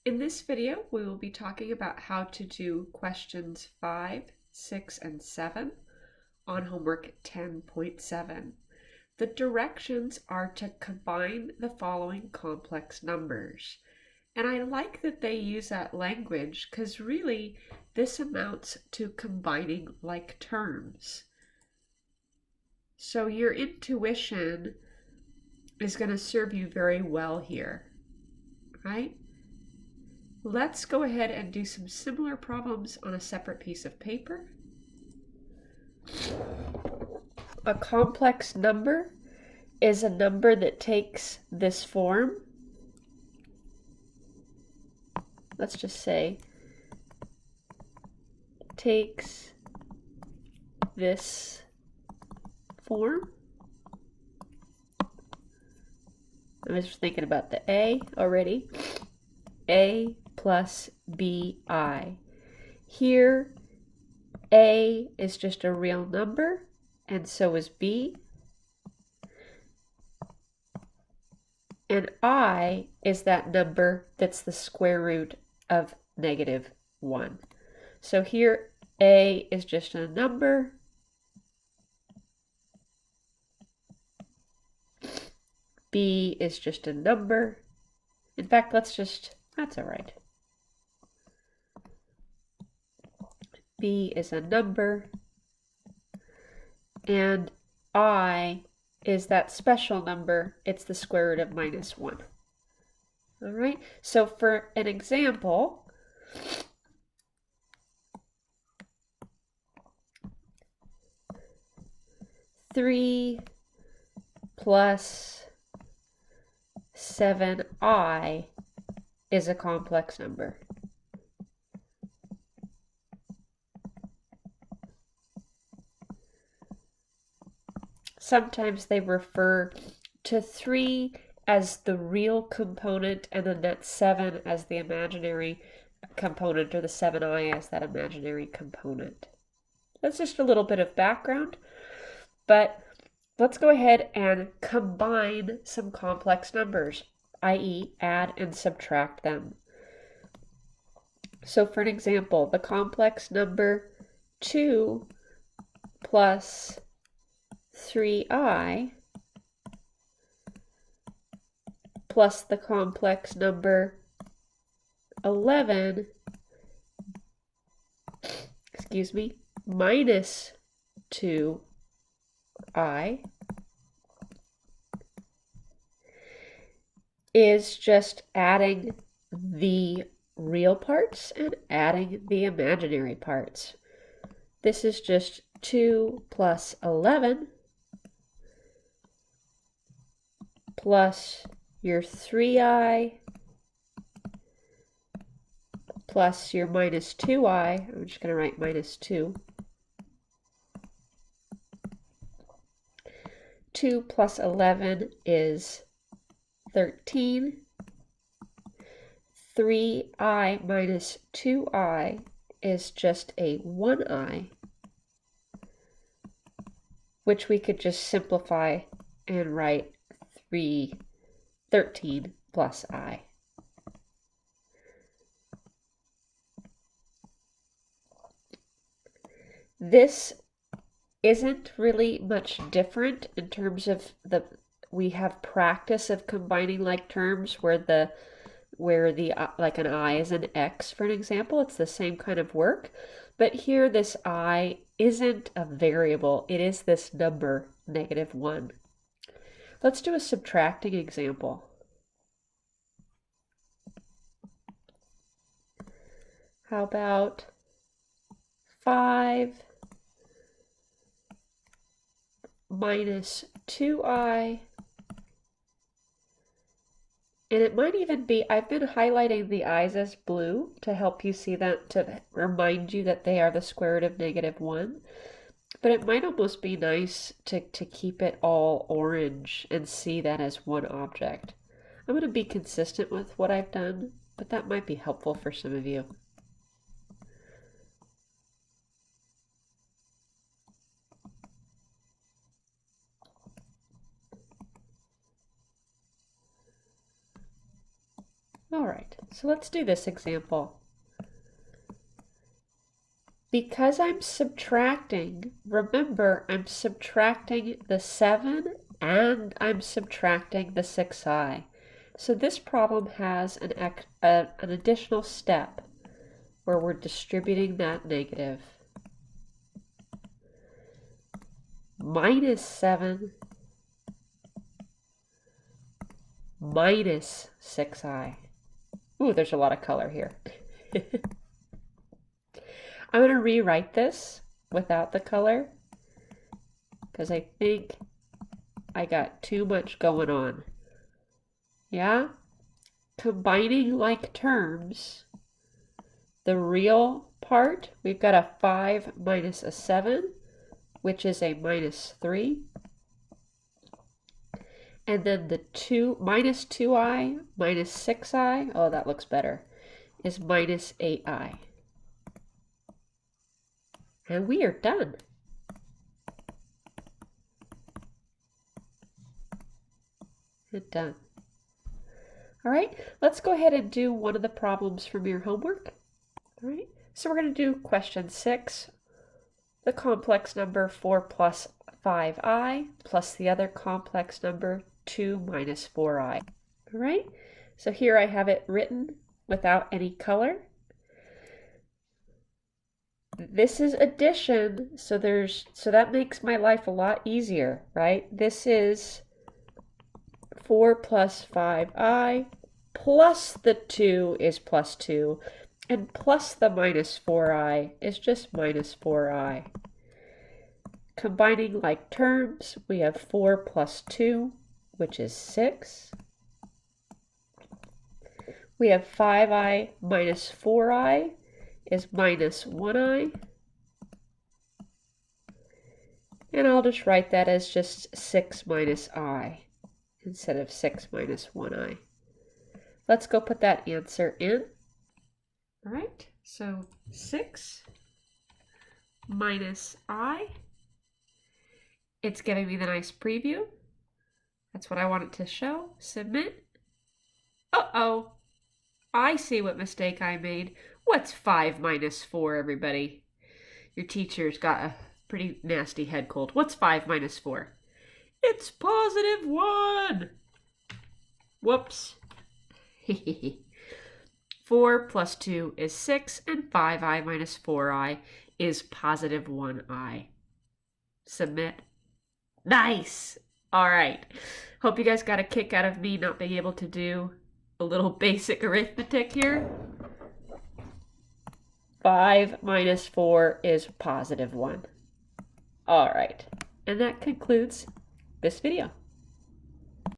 In this video, we will be talking about how to do questions 5, 6, and 7 on homework 10.7. The directions are to combine the following complex numbers. And I like that they use that language because really this amounts to combining like terms. So your intuition is going to serve you very well here, right? Let's go ahead and do some similar problems on a separate piece of paper. A complex number is a number that takes this form. Let's just say takes this form. I was thinking about the A already. A plus BI. Here, A is just a real number, and so is B. And I is that number that's the square root of -1. So here, A is just a number. B is just a number. In fact, that's all right. B is a number. And I is that special number. It's the square root of -1. All right, so for an example, three plus 7i is a complex number. Sometimes they refer to 3 as the real component and then that 7 as the imaginary component, or the 7i as that imaginary component. That's just a little bit of background, but let's go ahead and combine some complex numbers, i.e. add and subtract them. So for an example, the complex number 2 plus 3i plus the complex number 11, minus 2i is just adding the real parts and adding the imaginary parts. This is just 2 plus 11 plus your 3i plus your minus 2i. I'm just going to write minus 2. 2 plus 11 is 13. 3i minus 2i is just a 1i, which we could just simplify and write 13 plus I. This isn't really much different in terms of we have practice of combining like terms where the like an I is an X, for an example. It's the same kind of work, but here this I isn't a variable. It is this number, -1. Let's do a subtracting example. How about 5 minus 2i? And it might even be, I've been highlighting the i's as blue to help you see that, to remind you that they are the square root of -1. But it might almost be nice to keep it all orange and see that as one object. I'm going to be consistent with what I've done, but that might be helpful for some of you. All right, so let's do this example. Because I'm subtracting, remember I'm subtracting the 7 and I'm subtracting the 6i. So this problem has an additional step where we're distributing that negative. Minus 7 minus 6i. Ooh, there's a lot of color here. I'm going to rewrite this without the color because I think I got too much going on. Yeah? Combining like terms, the real part, we've got a 5 minus a 7, which is a minus 3. And then the 2 minus 2i minus 6i, oh, that looks better, is minus 8i. And we are done. And done. All right, let's go ahead and do one of the problems from your homework. All right, so we're going to do question 6, the complex number 4 plus 5i plus the other complex number 2 minus 4i. All right, so here I have it written without any color. This is addition, so that makes my life a lot easier, right? This is 4 plus 5i plus the 2 is plus 2, and plus the minus 4i is just minus 4i. Combining like terms, we have 4 plus 2, which is 6. We have 5i minus 4i is minus 1i. And I'll just write that as just 6 minus I instead of 6 minus 1i. Let's go put that answer in. All right, so 6 minus I. It's giving me the nice preview. That's what I want it to show. Submit. Uh-oh. I see what mistake I made. What's 5 minus 4, everybody? Your teacher's got a pretty nasty head cold. What's 5 minus 4? It's positive 1. Whoops. 4 plus 2 is 6, and 5i minus 4i is positive 1i. Submit. Nice! All right. Hope you guys got a kick out of me not being able to do a little basic arithmetic here. 5 minus 4 is positive 1. All right. And that concludes this video.